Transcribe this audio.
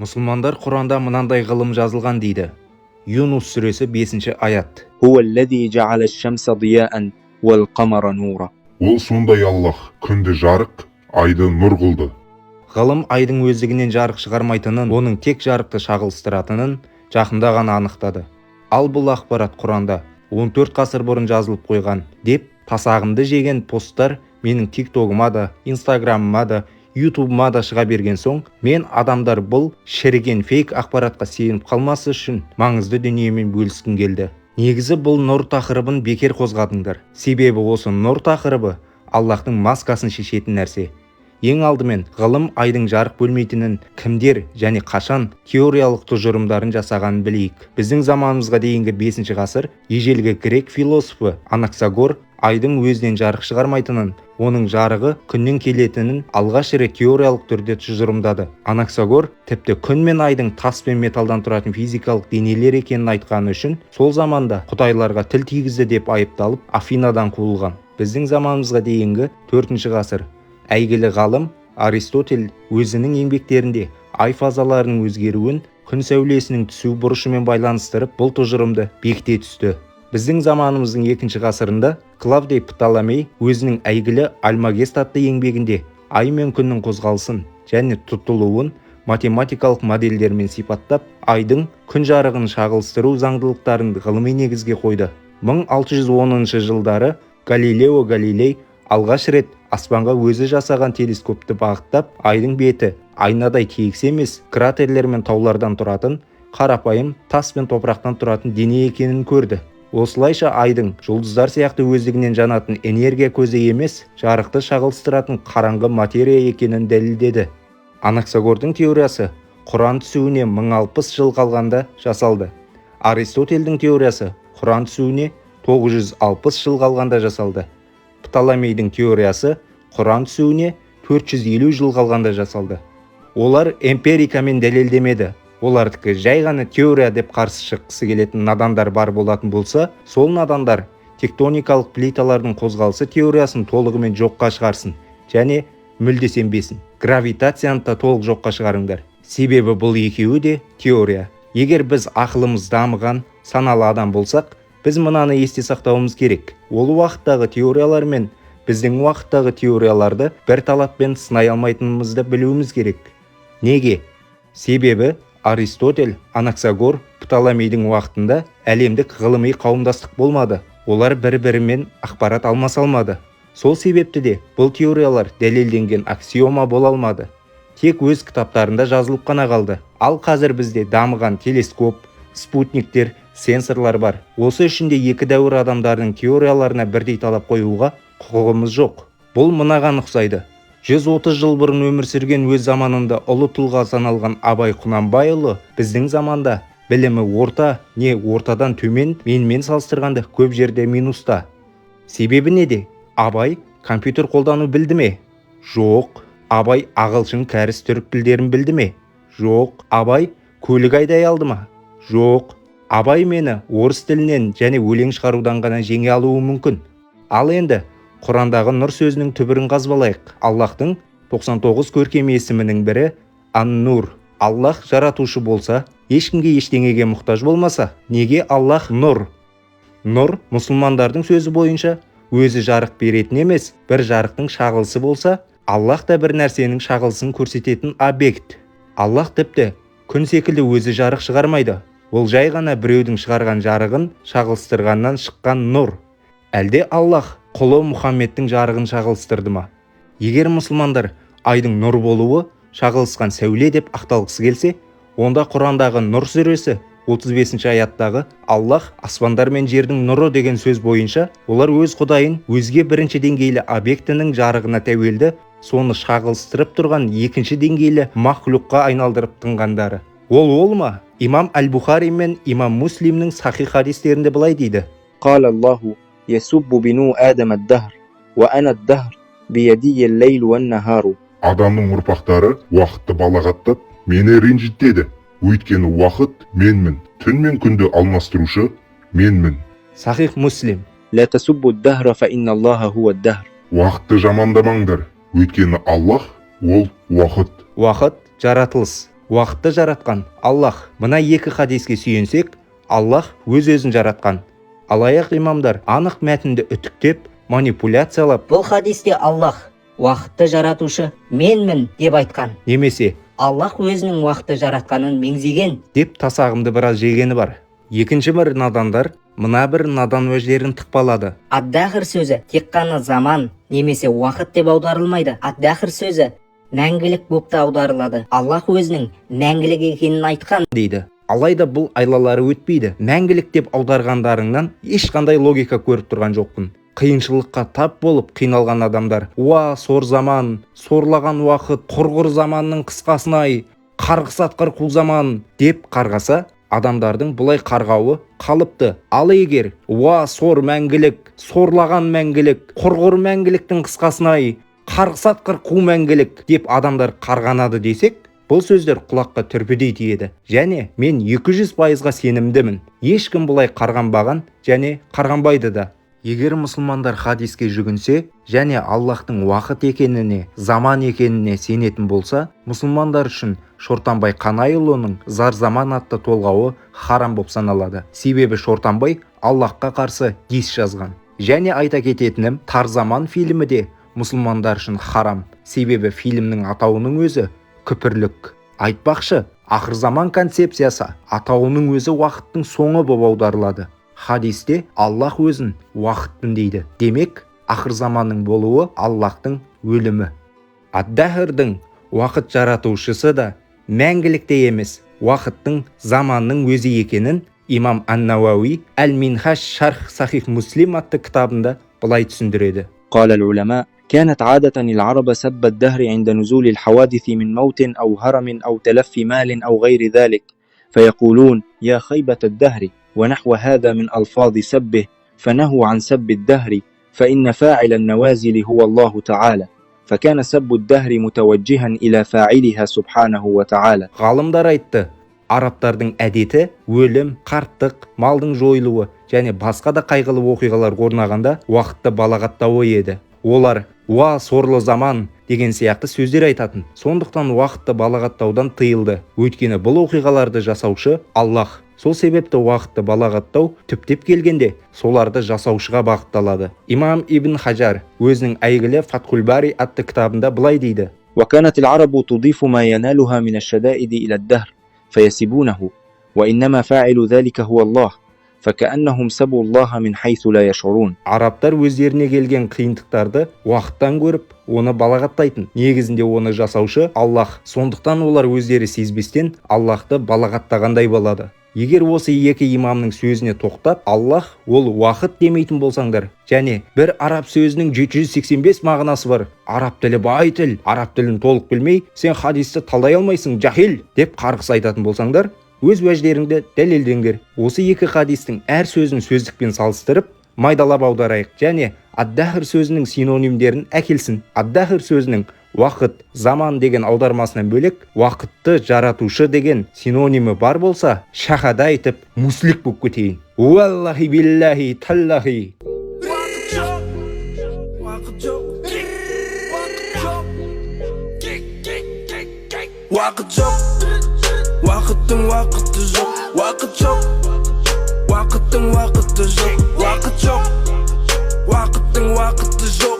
Мұсылмандар Құранда мынандай ғылым жазылған дейді. Юнус сүресі 5-ші аят. هو الذي جعل الشمس ضياء والقمر نورا. Ол сондай Аллах күнді жарық, айды нұр қылды. Ғылым айдың өздігінен жарық шығармайтынын, оның тек жарықты шағылыстыратынын жақында ғана анықтады. Ал бұл ақпарат Құранда 14 ғасыр бұрын жазылып қойған деп тасағымды жеген посттар менің тиктогыма да, инстаграмыма да, ютубыма да шыға берген соң, мен адамдар бұл шіріген фейк ақпаратқа сеніп қалмасы үшін маңызды дүниемен бөліскім келді. Негізі бұл нұр тақырыбын бекер қозғадыңдар. Себебі осы нұр тақырыбы Аллахтың маскасын шешетін нәрсе. Ең алдымен ғылым айдың жарық бөлмейтінін кімдер және қашан теориялық тұжырымдарын жасағанын білейік. Біздің заманымызға дейінгі 5-ші ғасыр ежелгі грек философы Анаксагор айдың өзінен жарық шығармайтынын, оның жарығы күннен келетінін алғаш рет теориялық түрде тұжырымдады. Анаксагор тіпті күн мен айдың тас пен металдан тұратын физикалық денелер екенін айтқаны үшін сол заманда құдайларға тіл тигізді деп айыпталып Афинадан қуылған. Біздің заманымызға дейінгі 4-ші ғасыр әйгілі ғалым Аристотель өзінің еңбектерінде ай фазаларының өзгеруін күн сәулесінің түсу бұрышымен байланыстырып бұл тұжырымды бекіте түсті. Біздің заманымыздың 2-ші ғасырында Клавдий Птоломей өзінің әйгілі Альмагест атты еңбегінде ай мен күннің қозғалысын және тұтылуын математикалық модельдермен сипаттап, айдың күн жарығын шағылыстыру заңдылықтарын ғылыми негізге қойды. 1610 жылдары Галилео Галилей алғаш рет аспанға өзі жасаған телескопты бағыттап, айдың беті айнадай тегіс емес, кратерлер мен таулардан тұратын, қарапайым тас пен топырақтан тұратын дене екенін көрді. Осылайша айдың жұлдыздар сияқты өздігінен жанатын энергия көзі емес, жарықты шағылыстыратын қараңғы материя екенін дәлелдеді. Анаксагордың теориясы Құран түсуіне 1060 жыл қалғанда жасалды. Аристотельдің теориясы Құран түсуіне 960 жыл қалғанда жасалды. Птоломейдің теориясы Құран түсуіне 450 жыл қалғанда жасалды. Олар эмпирикамен дәлелдемеді. Олардікі жай ғана теория деп қарсы шыққысы келетін надандар бар болатын болса, сол надандар тектоникалық плиталардың қозғалысы теориясын толығымен жоққа шығарсын және мүлде сенбесін. Гравитацияны да толық жоққа шығарыңдар. Себебі бұл екеуі де теория. Егер біз ақылымыз дамыған, саналы адам болсақ, біз мынаны есте сақтауымыз керек. Ол уақыттағы теориялар мен біздің уақыттағы теорияларды бір талаппен сынай алмайтынымызды білуіміз керек. Неге? Себебі Аристотель, Анаксагор, Птоломейдің уақытында әлемдік ғылыми қауымдастық болмады. Олар бір-бірімен ақпарат алмаса алмады. Сол себепті де бұл теориялар дәлелденген аксиома бола алмады. Тек өз кітаптарында жазылып қана қалды. Ал қазір бізде дамыған телескоп, спутниктер, сенсорлар бар. Осы үшін де екі дәуір адамдардың теорияларына бірдей талап қоюға құқығымыз жоқ. Бұл мынаған ұқсайды. 130 жыл бұрын өмір сүрген өз заманында ұлы тұлға саналған Абай Құнанбайұлы біздің заманда білімі орта, не ортадан төмен менімен салыстырғанда көп жерде минуста. Себебі неде? Абай компьютер қолдану білді ме? Жоқ. Абай ағылшын, кәріс, түрік тілдерін білді ме? Жоқ. Абай көлік айдай алды ма? Жоқ. Абай мені орыс тілінен және өлең шығарудан ғана жеңе алуы мүмкін. Ал енді Құрандағы нұр сөзінің түбірін қазбалайық. Аллахтың 99 көркем есімінің бірі Ан-Нур. Аллах жаратушы болса, ешкімге ештеңеге мұқтаж болмаса, неге Аллах нұр? Нұр мұсылмандардың сөзі бойынша өзі жарық беретін емес, бір жарықтың шағылысы болса, Аллах та бір нәрсенің шағылысын көрсететін объект. Аллах тіпті күн секілді өзі жарық шығармайды. Ол жай ғана біреудің шығарған жарығын шағылыстырғаннан шыққан нұр. Әлде Аллах құлы Мұхаммедтің жарығын шағылыстырды ма? Егер мұсылмандар айдың нұр болуы шағылысқан сәуле деп ақталғысы келсе, онда Құрандағы нұр сүресі 35-ші аяттағы Аллах аспандар мен жердің нұры деген сөз бойынша олар өз құдайын өзге бірінші деңгейлі объектінің жарығына тәуелді, соны шағылыстырып тұрған екінші деңгейлі махлұққа айналдырып тыңғандары. Ол ма? Имам Аль-Бухари мен Имам Муслимнің сахих хадистерінде былай дейді. قال الله يسب بنو آدم الدهر وأنا الدهر بيدي الليل والنهار. Адамның ұрпақтары уақытты балағаттап, мені ренжітеді. Өйткені уақыт менмін, түн мен күнді алмастырушы менмін. Сахих Муслим. لا تسبوا الدهر فإن الله هو الدهر. Уақытты жамандамаңдар, өйткені Аллах ол уақыт. Уақыт жаратылыс. уақытты жаратқан Аллах. Мына екі хадиске сүйенсек, Аллах өз-өзін жаратқан. Алаяқ имамдар анық мәтінді үтіктеп, манипуляциялап, бұл хадисте Аллах уақытты жаратушы менмін деп айтқан. Немесе Аллах өзінің уақытты жаратқанын меңзеген деп тасағымды біраз жегені бар. Екінші бір надандар мына бір надан уәждерін тықпалады. Ад-дахр сөзі тек қана заман немесе уақыт деп аударылмайды. Ад-дахр сөзі мәңгілік болып та аударылады. Аллах өзінің мәңгілік екенін айтқан дейді. Алайда бұл айлалары өтпейді. Мәңгілік деп аударғандарыңнан ешқандай логика көріп тұрған жоқпын. Қиыншылыққа тап болып қиналған адамдар, уа сор заман, сорлаған уақыт, құрғыр заманның қысқасынай, қарғыс атқыр қу заман деп қарғаса, адамдардың бұлай қарғауы қалыпты. Ал егер уа сор мәңгілік, сорлаған мәңгілік, құрғыр мәңгіліктің қысқасынай, қарғыс атқыр қу мәңгілік деп адамдар қарғанады десек, бұл сөздер құлаққа түрпідей тиеді. Және мен 200%-ға сенімдімін. Ешкім бұлай қарғанбаған және қарғанбайды да. Егер мұсылмандар хадиске жүгінсе және Аллахтың уақыт екеніне, заман екеніне сенетін болса, мұсылмандар үшін Шортанбай Қанайұлының Зар заман атты толғауы харам болып саналады. Себебі Шортанбай Аллахқа қарсы дис жазған. Және айта кететінім, Тар заман фильмі де мұсылмандар үшін харам. Себебі фильмнің атауының өзі күпірлік. Айтпақшы, ақыр заман концепциясы атауының өзі уақыттың соңы болып аударылады. Хадисте Аллах өзін уақытпын дейді. Демек, ақыр заманның болуы Аллахтың өлімі. Ад-дахрдың уақыт жаратушысы да мәңгілікте емес, уақыттың заманның өзі екенін имам Ан-Науауи Әл-Минхаж Шарх Сахих Муслим атты кітабында былай түсіндіреді. قال العلماء كانت عادة العرب سب الدهر عند نزول الحوادث من موت أو هرم أو تلف مال أو غير ذلك فيقولون يا خيبة الدهر ونحو هذا من ألفاظ سبه فنهوا عن سب الدهر فإن فاعل النوازل هو الله تعالى فكان سب الدهر متوجها إلى فاعلها سبحانه وتعالى. Ғалымдар айтты, арабтардың әдеті өлім, қарттық, малдың жойылуы және басқа да қайғылы оқиғалар орнағанда уақытты балағаттауы еді. Олар уа сорлы заман деген сияқты сөздер айтатын. Сондықтан уақытты балағаттаудан тыйылды. Өйткені бұл оқиғаларды жасаушы Аллах. Сол себепті уақытты балағаттау түптеп келгенде соларды жасаушыға бағытталады. Имам Ибн Хаджар өзінің әйгілі Фатхул Бари атты кітабында былай дейді. وكانت العرب تضيف ما ينالها من الشدائد إلى الدهر فيسبونه وإنما فاعل ذلك هو الله فكأنهم سبوا الله من حيث لا يشعرون. Арабтар өздеріне келген қиындықтарды уақыттан көріп, оны балағаттайтын. Негізінде оны жасаушы Аллах. Сондықтан олар өздері сезбестен Аллахты балағаттағандай болады. Егер осы екі имамның сөзіне тоқтап, Аллах ол уақыт демейтін болсаңдар, және бір араб сөзінің 785 мағынасы бар. Араб тілі бай тіл, араб тілін толық білмей, сен хадисті талдай алмайсың, жахил деп қарғыс айтатын болсаңдар, өз уәждеріңді дәлелдеңдер. Осы екі хадистің әр сөзін сөздікпен салыстырып, майдалап аударайық және ад-дахр сөзінің синонимдерін әкелсін. Ад-дахр сөзінің уақыт, заман деген аудармасынан бөлек, уақытты жаратушы деген синонимі бар болса, шахада айтып, муслик болып кетейін. Уаллахи биллахи таллахи. Уақыт жоқ, уақыттың уақыты жоқ, уақыт жоқ, уақыттың уақыты жоқ, уақыт жоқ, уақыттың уақыты жоқ.